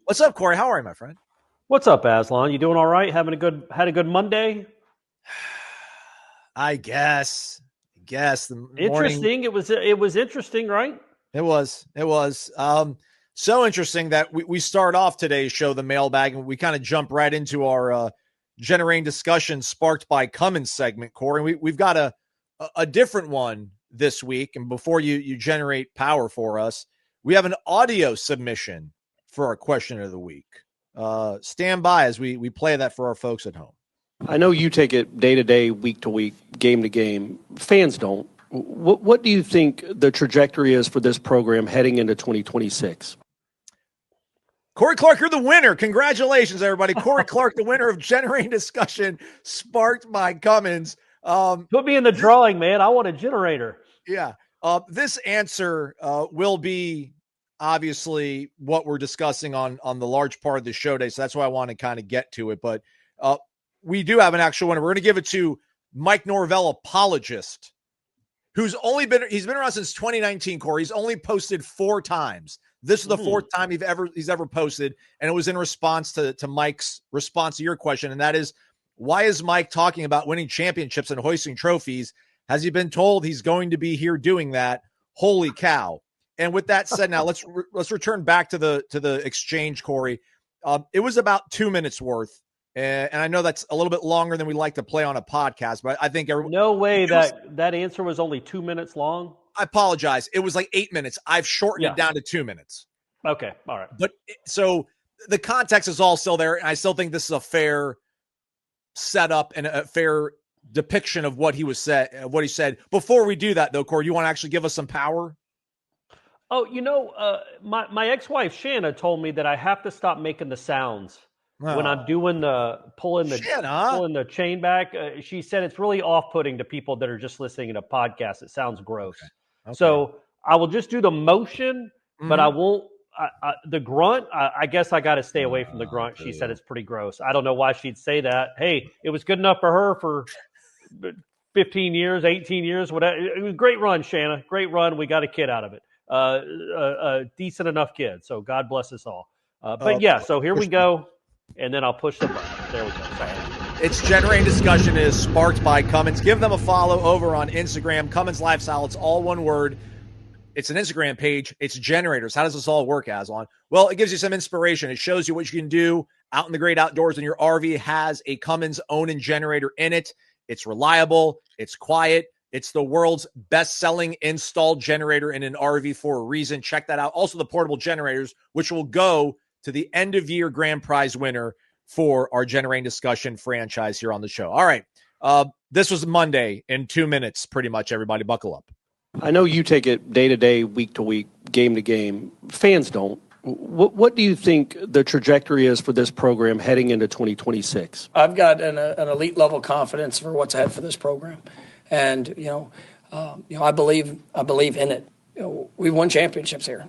What's up, Corey? How are you, my friend? What's up, Aslan? You doing all right? Had a good Monday? I guess. The morning. Interesting. It was interesting, right? It was. So interesting that we start off today's show, the mailbag, and we kind of jump right into our generating discussion sparked by Cummins segment, Corey. We've got a different one this week. And before you generate power for us, we have an audio submission for our question of the week. Stand by as we play that for our folks at home. I know you take it day to day, week to week, game to game. Fans don't. What do you think the trajectory is for this program heading into 2026? Corey Clark, you're the winner. Congratulations, everybody. Corey Clark, the winner of Generating Discussion, sparked by Cummins. Put me in the drawing, man. I want a generator. Yeah. This answer will be obviously what we're discussing on the large part of the show day. So that's why I want to kind of get to it. But we do have an actual winner. We're going to give it to Mike Norvell, apologist, who's he's been around since 2019, Corey. He's only posted 4 times. This is the 4th time he's ever posted, and it was in response to Mike's response to your question, and that is, why is Mike talking about winning championships and hoisting trophies? Has he been told he's going to be here doing that? Holy cow. And with that said, now let's return back to the exchange, Corey. It was about 2 minutes worth, and I know that's a little bit longer than we like to play on a podcast, but I think no way that answer was only 2 minutes long. I apologize. It was like 8 minutes. I've shortened it down to 2 minutes. Okay. All right. But so the context is all still there. And I still think this is a fair setup and a fair depiction of what he said. Before we do that though, Corey, you want to actually give us some power? Oh, my ex-wife Shanna told me that I have to stop making the sounds when I'm doing pulling the chain back. She said it's really off-putting to people that are just listening to podcasts. It sounds gross. Okay. So I will just do the motion, but I won't. The grunt, I guess I got to stay away from the grunt. She said it's pretty gross. I don't know why she'd say that. Hey, it was good enough for her for 15 years, 18 years, whatever. It was a great run, Shanna. Great run. We got a kid out of it. A decent enough kid. So God bless us all. So here we go. And then I'll push the button. There we go. Sorry. It's Generating Discussion is sparked by Cummins. Give them a follow over on Instagram. Cummins Lifestyle. It's all one word. It's an Instagram page. It's generators. How does this all work, Aslan? Well, it gives you some inspiration. It shows you what you can do out in the great outdoors, and your RV has a Cummins own-in generator in it. It's reliable. It's quiet. It's the world's best-selling installed generator in an RV for a reason. Check that out. Also, the portable generators, which will go to the end-of-year grand prize winner for our Generating Discussion franchise here on the show. All right. This was Monday in 2 minutes, pretty much, everybody. Buckle up. I know you take it day to day, week to week, game to game. Fans don't. What do you think the trajectory is for this program heading into 2026? I've got an elite level confidence for what's ahead for this program, and I believe in it. We've won championships here.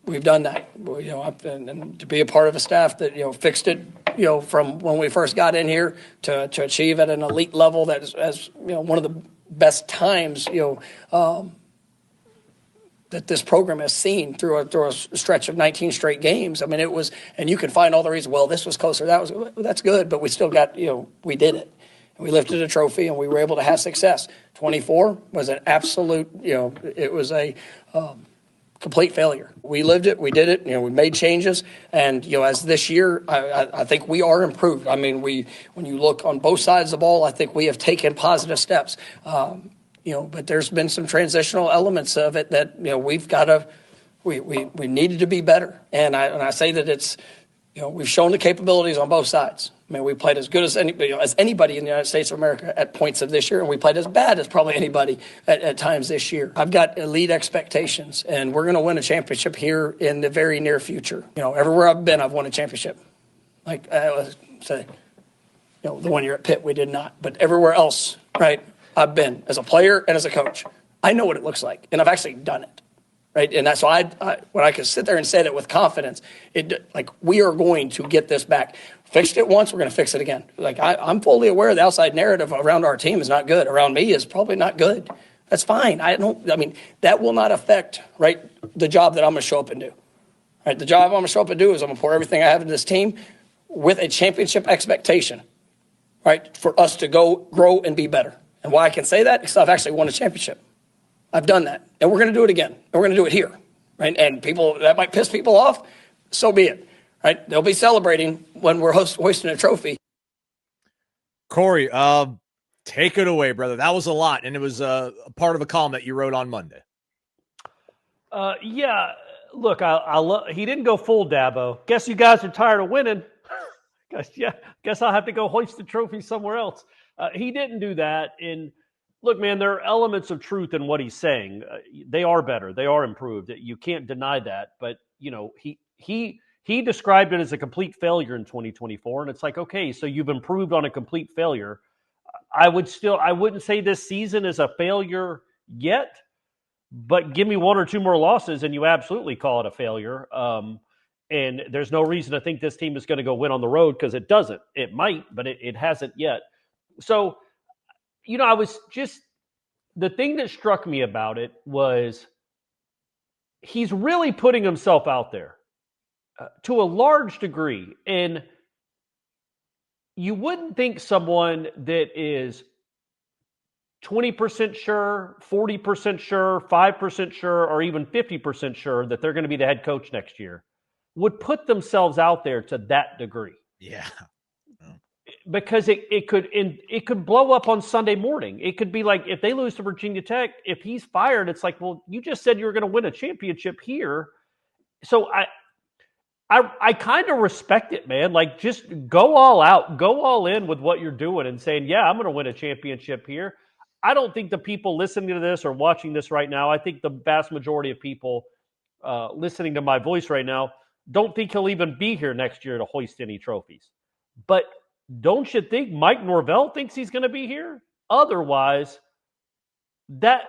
We've done that. And to be a part of a staff that fixed it. From when we first got in here to achieve at an elite level that is, as one of the best times that this program has seen through a stretch of 19 straight games. I mean, it was, and you can find all the reasons. Well, this was closer. That's good, but we still got we did it. And we lifted a trophy, and we were able to have success. 24 was an absolute it was a complete failure. We lived it. We did it. We made changes. And, as this year, I think we are improved. I mean, when you look on both sides of the ball, I think we have taken positive steps. But there's been some transitional elements of it that, we've got to, we needed to be better. And I say that it's, we've shown the capabilities on both sides. I mean, we played as good as anybody in the United States of America at points of this year, and we played as bad as probably anybody at times this year. I've got elite expectations, and we're going to win a championship here in the very near future. Everywhere I've been, I've won a championship. Like I was say, the 1 year at Pitt, we did not, but everywhere else, right? I've been as a player and as a coach. I know what it looks like, and I've actually done it. Right, and that's why when I could sit there and say that with confidence, we are going to get this back. Fixed it once, we're going to fix it again. I'm fully aware the outside narrative around our team is not good. Around me is probably not good. That's fine. That will not affect the job that I'm going to show up and do. Right, the job I'm going to show up and do is I'm going to pour everything I have into this team with a championship expectation, right, for us to go grow and be better. And why I can say that? Because I've actually won a championship. I've done that. And we're going to do it again. And we're going to do it here. Right? And people, that might piss people off. So be it. Right? They'll be celebrating when we're hoisting a trophy. Corey, take it away, brother. That was a lot. And it was a part of a column that you wrote on Monday. Yeah. Look, he didn't go full Dabo. Guess you guys are tired of winning. Guess I'll have to go hoist the trophy somewhere else. He didn't do that. And look, man, there are elements of truth in what he's saying. They are better. They are improved. You can't deny that. But, you know, he described it as a complete failure in 2024. And it's like, okay, so you've improved on a complete failure. I wouldn't say this season is a failure yet. But give me one or two more losses and you absolutely call it a failure. And there's no reason to think this team is going to go win on the road because it doesn't. It might, but it hasn't yet. So, you know, the thing that struck me about it was he's really putting himself out there to a large degree. And you wouldn't think someone that is 20% sure, 40% sure, 5% sure, or even 50% sure that they're going to be the head coach next year would put themselves out there to that degree. Yeah. Because it could blow up on Sunday morning. It could be like if they lose to Virginia Tech, if he's fired, it's like, well, you just said you were going to win a championship here. So I kind of respect it, man. Like just go all out, go all in with what you're doing and saying, yeah, I'm going to win a championship here. I don't think the people listening to this or watching this right now, I think the vast majority of people listening to my voice right now don't think he'll even be here next year to hoist any trophies. But don't you think Mike Norvell thinks he's going to be here? Otherwise, that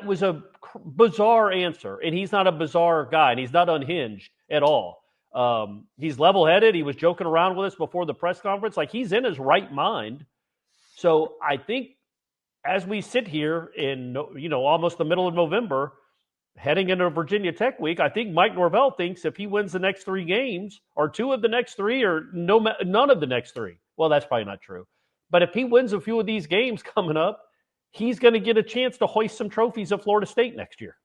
was a bizarre answer, and he's not a bizarre guy, and he's not unhinged at all. He's level-headed. He was joking around with us before the press conference. Like, he's in his right mind. So I think as we sit here in, you know, almost the middle of November, heading into Virginia Tech week, I think Mike Norvell thinks if he wins the next 3 games, or 2 of the next 3, or none of the next 3, well, that's probably not true. But if he wins a few of these games coming up, he's going to get a chance to hoist some trophies at Florida State next year.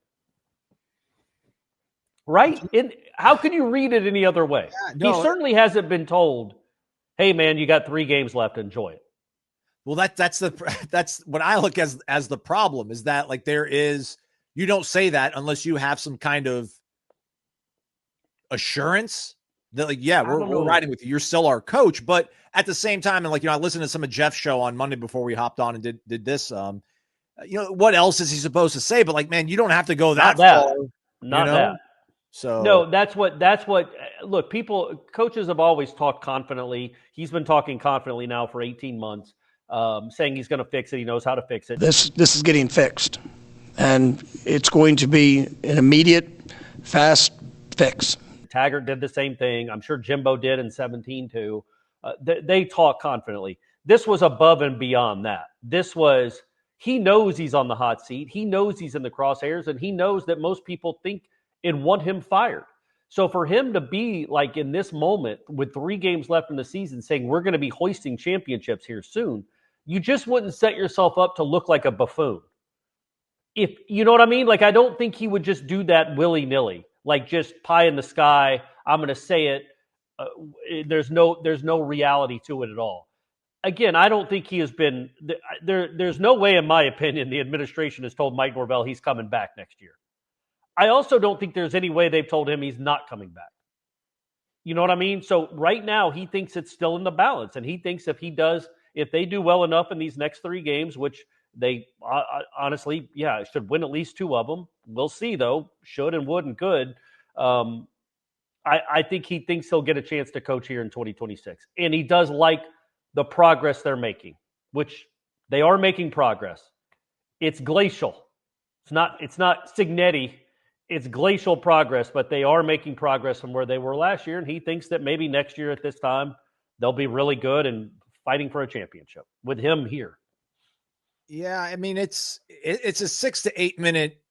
Right? And how can you read it any other way? Yeah, no, he certainly hasn't been told, hey, man, you got 3 games left, enjoy it. Well, that's what I look as the problem is that, like, you don't say that unless you have some kind of assurance that, like, yeah, we're riding with you. You're still our coach. But at the same time, and like, you know, I listened to some of Jeff's show on Monday before we hopped on and did this. You know, what else is he supposed to say? But like, man, you don't have to go that far. Not that. So no, that's what look, coaches have always talked confidently. He's been talking confidently now for 18 months. Saying he's going to fix it. He knows how to fix it. This is getting fixed, and it's going to be an immediate, fast fix. Taggart did the same thing. I'm sure Jimbo did in 17 too. They talk confidently. This was above and beyond that. He knows he's on the hot seat. He knows he's in the crosshairs, and he knows that most people think and want him fired. So for him to be like in this moment with 3 games left in the season saying we're going to be hoisting championships here soon, you just wouldn't set yourself up to look like a buffoon. If you know what I mean? Like, I don't think he would just do that willy-nilly, like just pie in the sky. I'm going to say it. There's no reality to it at all. Again, I don't think he has been there's no way, in my opinion, the administration has told Mike Norvell he's coming back next year. I also don't think there's any way they've told him he's not coming back. You know what I mean? So right now he thinks it's still in the balance, and he thinks if they do well enough in these next 3 games, which they honestly, should win at least 2 of them. We'll see, though. Should and would and could. I think he thinks he'll get a chance to coach here in 2026. And he does like the progress they're making, which they are making progress. It's glacial. It's not Signetti. It's glacial progress, but they are making progress from where they were last year. And he thinks that maybe next year at this time, they'll be really good and fighting for a championship with him here. Yeah, I mean, it's a 6 to 8 minute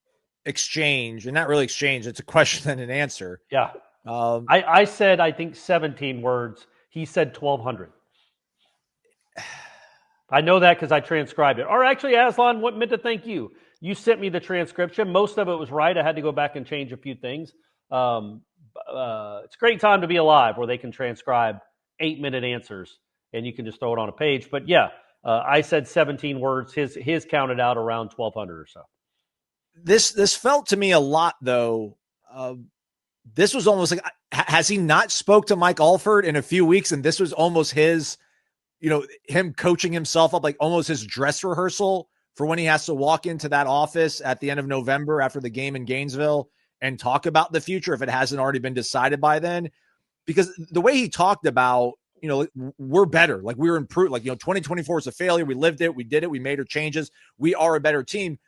exchange, and not really exchange. It's a question and an answer. Yeah. I said, I think 17 words. He said 1,200. I know that because I transcribed it. Or actually, Aslan meant to thank you. You sent me the transcription. Most of it was right. I had to go back and change a few things. It's a great time to be alive where they can transcribe 8-minute answers and you can just throw it on a page. But yeah, I said 17 words. His counted out around 1,200 or so. This felt to me a lot, though. This was almost like, has he not spoke to Mike Alford in a few weeks? And this was almost his, him coaching himself up, like almost his dress rehearsal for when he has to walk into that office at the end of November after the game in Gainesville and talk about the future if it hasn't already been decided by then. Because the way he talked about, we're better, like we were improved, like, 2024 is a failure. We lived it. We did it. We made our changes. We are a better team.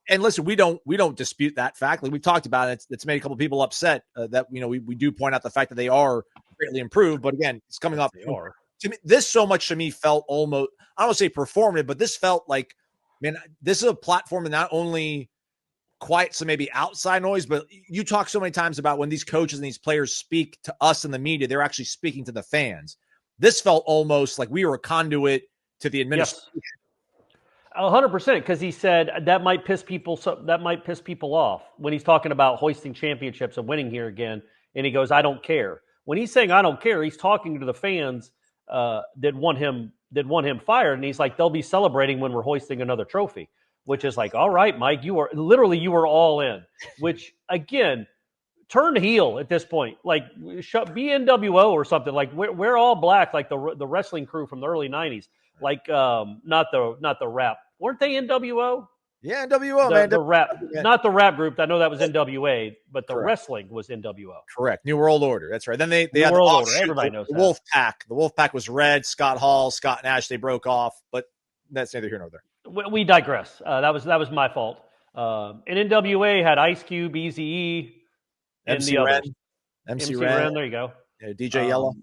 And listen, we don't dispute that fact. Like we talked about it. It's made a couple of people upset that, we do point out the fact that they are greatly improved. But again, it's coming off. To me, this so much to me felt almost, I don't want to say performative, but this felt like, man, this is a platform that not only quiets some maybe outside noise, but you talk so many times about when these coaches and these players speak to us in the media, they're actually speaking to the fans. This felt almost like we were a conduit to the administration. Yes. 100%, because he said that might piss people off when he's talking about hoisting championships and winning here again. And he goes, I don't care. When he's saying I don't care, he's talking to the fans that want him fired, and he's like, they'll be celebrating when we're hoisting another trophy, which is like, all right, Mike, you were all in. Which again, turn heel at this point, like be NWO or something. Like we're all black, like the wrestling crew from the early '90s. Like not the rap. Weren't they NWO? Yeah, NWO, man. The rap, not the rap group. I know that was NWA, but the wrestling was NWO. Correct. New World Order. That's right. Then they had World Order. Everybody knows the Wolf Pack. The Wolf Pack was Red, Scott Hall, Scott Nash. They broke off, but that's neither here nor there. We digress. That was my fault. And NWA had Ice Cube, Eazy-E, and MC the Ren. others. MC Ren. There you go. Yeah, DJ Yellow.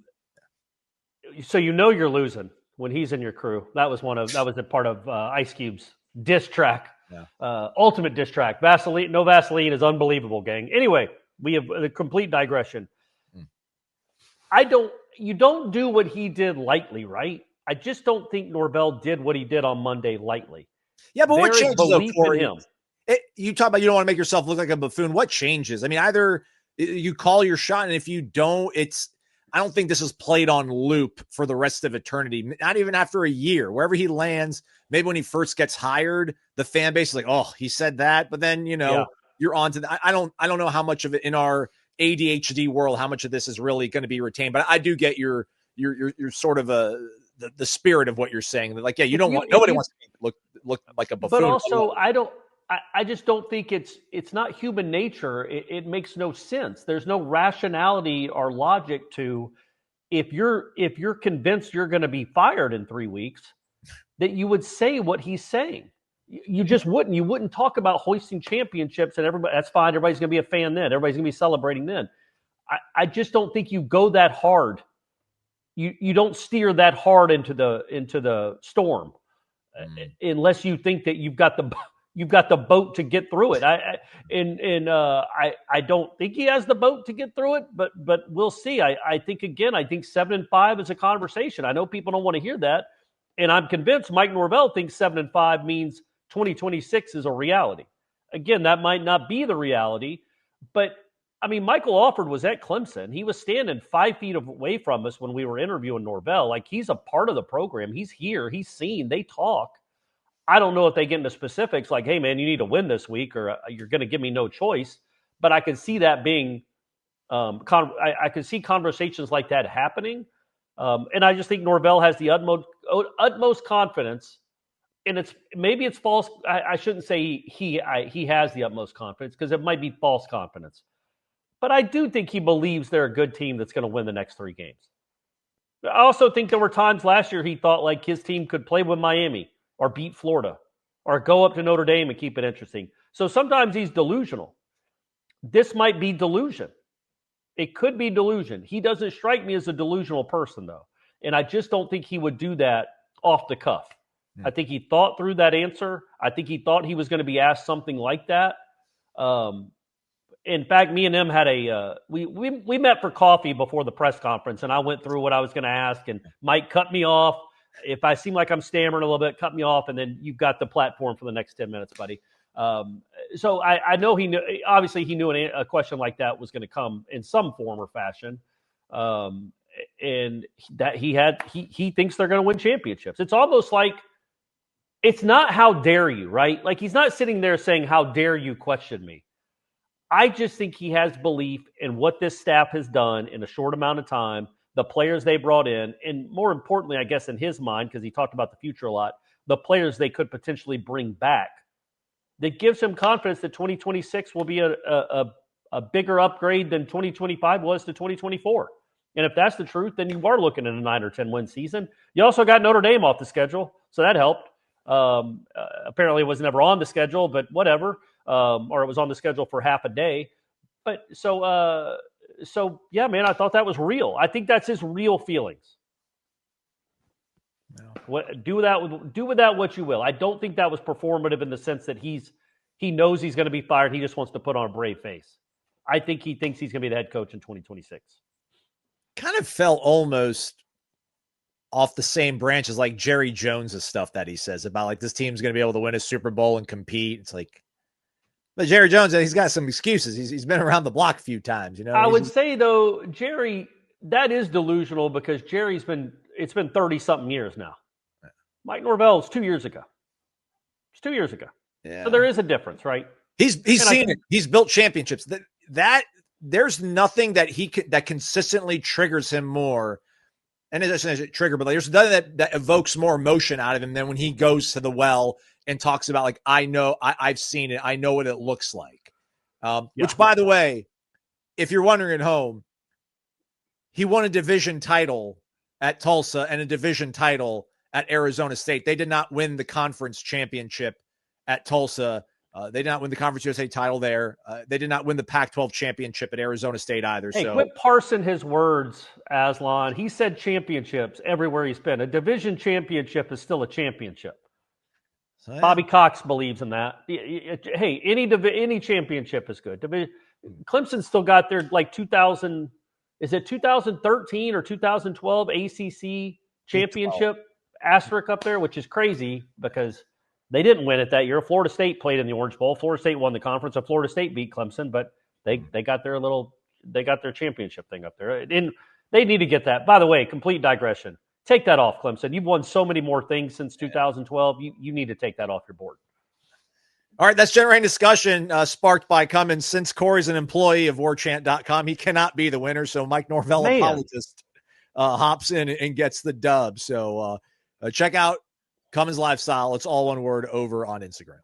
So you're losing when he's in your crew. That was a part of Ice Cube's diss track. Yeah. Ultimate diss track. Vaseline, no Vaseline is unbelievable, gang. Anyway, we have a complete digression. You don't do what he did lightly, right? I just don't think Norvell did what he did on Monday lightly. Yeah, but what changes though, Corey? him. You talk about you don't want to make yourself look like a buffoon. What changes? I mean, either you call your shot, and if you don't, I don't think this is played on loop for the rest of eternity. Not even after a year, wherever he lands. Maybe when he first gets hired, the fan base is like, "Oh, he said that," but then you're on to that. I don't know how much of it in our ADHD world, how much of this is really going to be retained. But I do get your sort of the spirit of what you're saying. Like, yeah, nobody wants to look like a buffoon. But also, I just don't think it's not human nature. It makes no sense. There's no rationality or logic to if you're convinced you're going to be fired in 3 weeks, that you would say what he's saying. You just wouldn't. You wouldn't talk about hoisting championships and everybody. That's fine. Everybody's going to be a fan then. Everybody's going to be celebrating then. I just don't think you go that hard. You don't steer that hard into the storm unless you think that you've got the boat to get through it. I don't think he has the boat to get through it, but we'll see. I think 7-5 is a conversation. I know people don't want to hear that, and I'm convinced Mike Norvell thinks 7-5 means 2026 is a reality. Again, that might not be the reality, but I mean, Michael Alford was at Clemson. He was standing 5 feet away from us when we were interviewing Norvell. Like, he's a part of the program. He's here. He's seen. They talk. I don't know if they get into specifics like, hey, man, you need to win this week or you're going to give me no choice. But I could see that being I could see conversations like that happening. And I just think Norvell has the utmost confidence. And maybe it's false. I shouldn't say he has the utmost confidence because it might be false confidence. But I do think he believes they're a good team that's going to win the next 3 games. I also think there were times last year he thought like his team could play with Miami or beat Florida or go up to Notre Dame and keep it interesting. So sometimes he's delusional. This might be delusion. It could be delusion. He doesn't strike me as a delusional person, though. And I just don't think he would do that off the cuff. I think he thought through that answer. I think he thought he was going to be asked something like that. In fact, me and him had we met for coffee before the press conference, and I went through what I was going to ask, and Mike cut me off. If I seem like I'm stammering a little bit, cut me off, and then you've got the platform for the next 10 minutes, buddy. So I know he knew. Obviously, he knew a question like that was going to come in some form or fashion, and that he thinks they're going to win championships. It's almost like it's not how dare you, right? Like he's not sitting there saying, "How dare you question me?" I just think he has belief in what this staff has done in a short amount of time, the players they brought in, and more importantly, I guess in his mind, because he talked about the future a lot, the players they could potentially bring back. That gives him confidence that 2026 will be a bigger upgrade than 2025 was to 2024. And if that's the truth, then you are looking at a 9 or 10 win season. You also got Notre Dame off the schedule, so that helped. Apparently it was never on the schedule, but whatever. Or it was on the schedule for half a day. But so yeah, man, I thought that was real. I think that's his real feelings. No. Do with that what you will. I don't think that was performative in the sense that he knows he's going to be fired. He just wants to put on a brave face. I think he thinks he's going to be the head coach in 2026. Kind of fell almost off the same branches like Jerry Jones' stuff that he says about like this team's going to be able to win a Super Bowl and compete. It's like, but Jerry Jones, he's got some excuses. He's been around the block a few times, you know. I would say though, Jerry, that is delusional because it's been 30-something years now. Mike Norvell is 2 years ago. It's 2 years ago. Yeah. So there is a difference, right? He's seen it. He's built championships. That there's nothing that consistently triggers him more. And as I said, trigger, but there's nothing that evokes more emotion out of him than when he goes to the well and talks about like, I know, I've seen it. I know what it looks like. Which, by the way, if you're wondering at home, he won a division title at Tulsa and a division title at Arizona State. They did not win the conference championship at Tulsa. They did not win the Conference USA title there. They did not win the Pac-12 championship at Arizona State either. Hey, quit parsing his words, Aslan. He said championships everywhere he's been. A division championship is still a championship. So, yeah. Bobby Cox believes in that. Hey, any championship is good. Clemson still got their like 2000. Is it 2013 or 2012 ACC championship asterisk up there, which is crazy because they didn't win it that year. Florida State played in the Orange Bowl. Florida State won the conference, and Florida State beat Clemson, but they got their championship thing up there. And they need to get that. By the way, complete digression. Take that off, Clemson. You've won so many more things since 2012. You need to take that off your board. All right, that's generating discussion sparked by Cummins. Since Corey's an employee of Warchant.com, he cannot be the winner. So Mike Norvell, apologist, hops in and gets the dub. So check out Cummins Lifestyle. It's all one word over on Instagram.